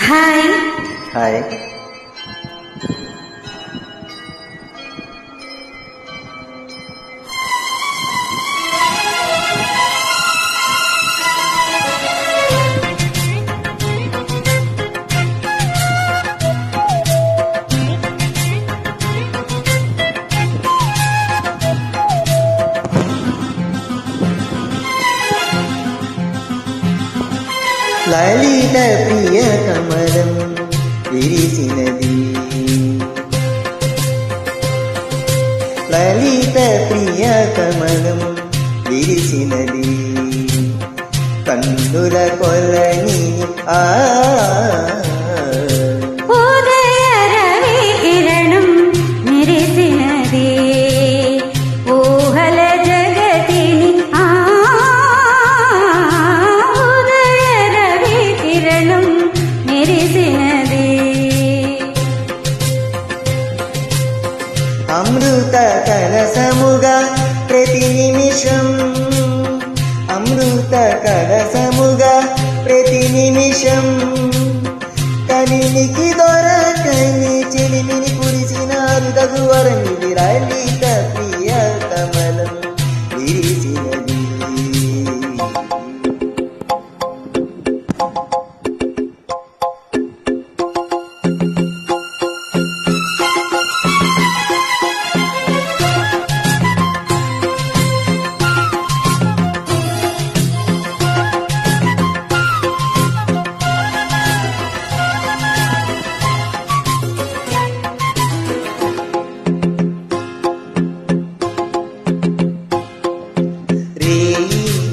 Hi. Hi. లలిత ప్రియ కమలం విరిసినది, లలిత ప్రియ కమలం విరిసినది, కన్నుల కొలని ఉదయ రవి కిరణం మెరిసినది, ఊహల జగతిని ఉదయ రవి కిరణం మెరిసినది, అమృత కలసముగా ప్రతి నిమిషం, అమృత కలసముగా ప్రతి నిమిషం, కలినికి దొరకని చిలిమిని కురిసినారు తగువరని లలిత ప్రియ కమలం విరిసినది.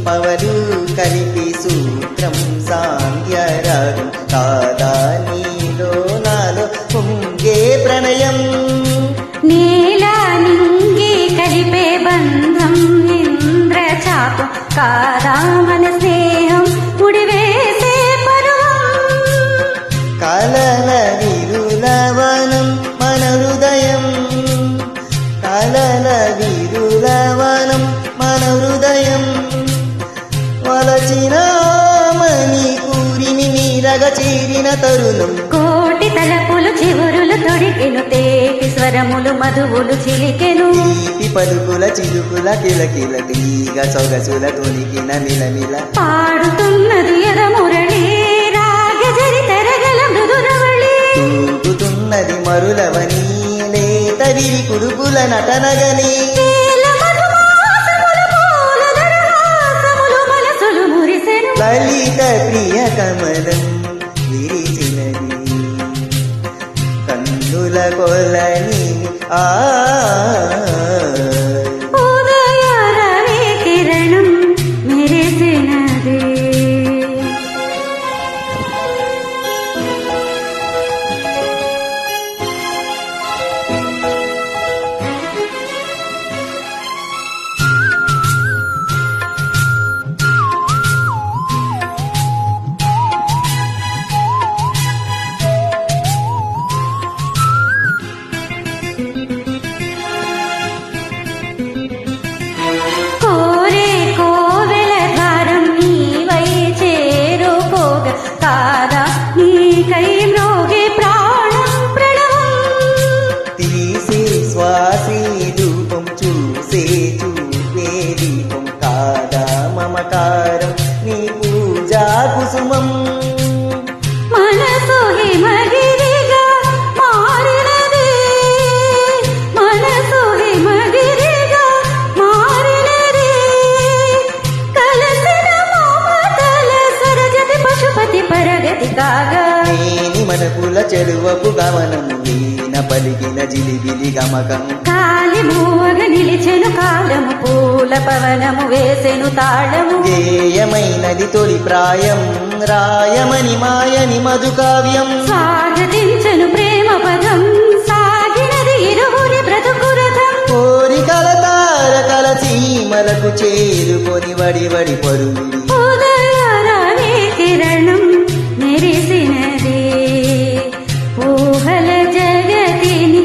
పవలు కలిపి సూత్రం సాంధ్యరాగం కాదా నీలో నాలో పొంగే ప్రణయం, నీలా నింగి కలిపే బంధం ఇంద్రచాపం కాదా మన స్నేహం ముడివేసే పరువం, కలల విరులవనం మన హృదయం, కలల విరులవనం మన హృదయం, వలచిన మణి కూరిని నీరగ చేరిన తరుణం, కోటి తలపులు చివురులు తొడికెను, తేటి స్వరములు మధువులు చిలికెను, తీపి పలుకుల చిలుకుల కిలకిల తీగ సొగసుల తొలికిన మిలమిల, పాడుతున్నది ఎదమురళి రాగజరి తెరగల మృదురవళి, తూగుతున్నది మరులవని లేత విరి కురుకుల నటనగని, లలిత ప్రియ కమలం విరిసినది, కన్నుల కొలని ఉదయ రవి కిరణం మెరిసినది. కాదా నీకై మ్రోగే ప్రాణం ప్రణవం, తీసే శ్వాసే రూపం చూసే చూపే దీపం కాదా మమకారం నీ పూజా కుసుమం, మనసు హిమగిరిగా మారినది, మనసు హిమగిరిగా మారినది, కలసిన మమతల సరజతి పశుపతి పరగతి కాగా, నేని మనకుల చెరువపు గమనము వీణ పలికిన జిలిబిలి గమకం, కాలి మూవగ నిలిచెను కాలము పూల పవనము వేసెను తాళము, గేయమైనది తొలి ప్రాయం రాయమని మాయని మధుకావ్యం, స్వాగతించెను ప్రేమ పదం సాగినది ఇరువురి బ్రతుకురథం, కోరికల తారకల సీమలకు చేరుకొని వడి వడి పరువిడి, ఉదయ రవి కిరణం మెరిసినది, ఊహల జగతిని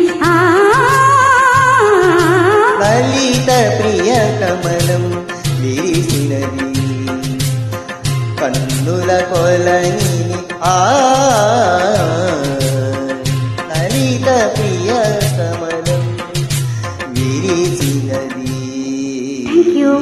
లలిత ప్రియ కమలం విరిసినది, కన్నుల కొలని సీత ప్రియ కమలం విరిసినది. Thank you.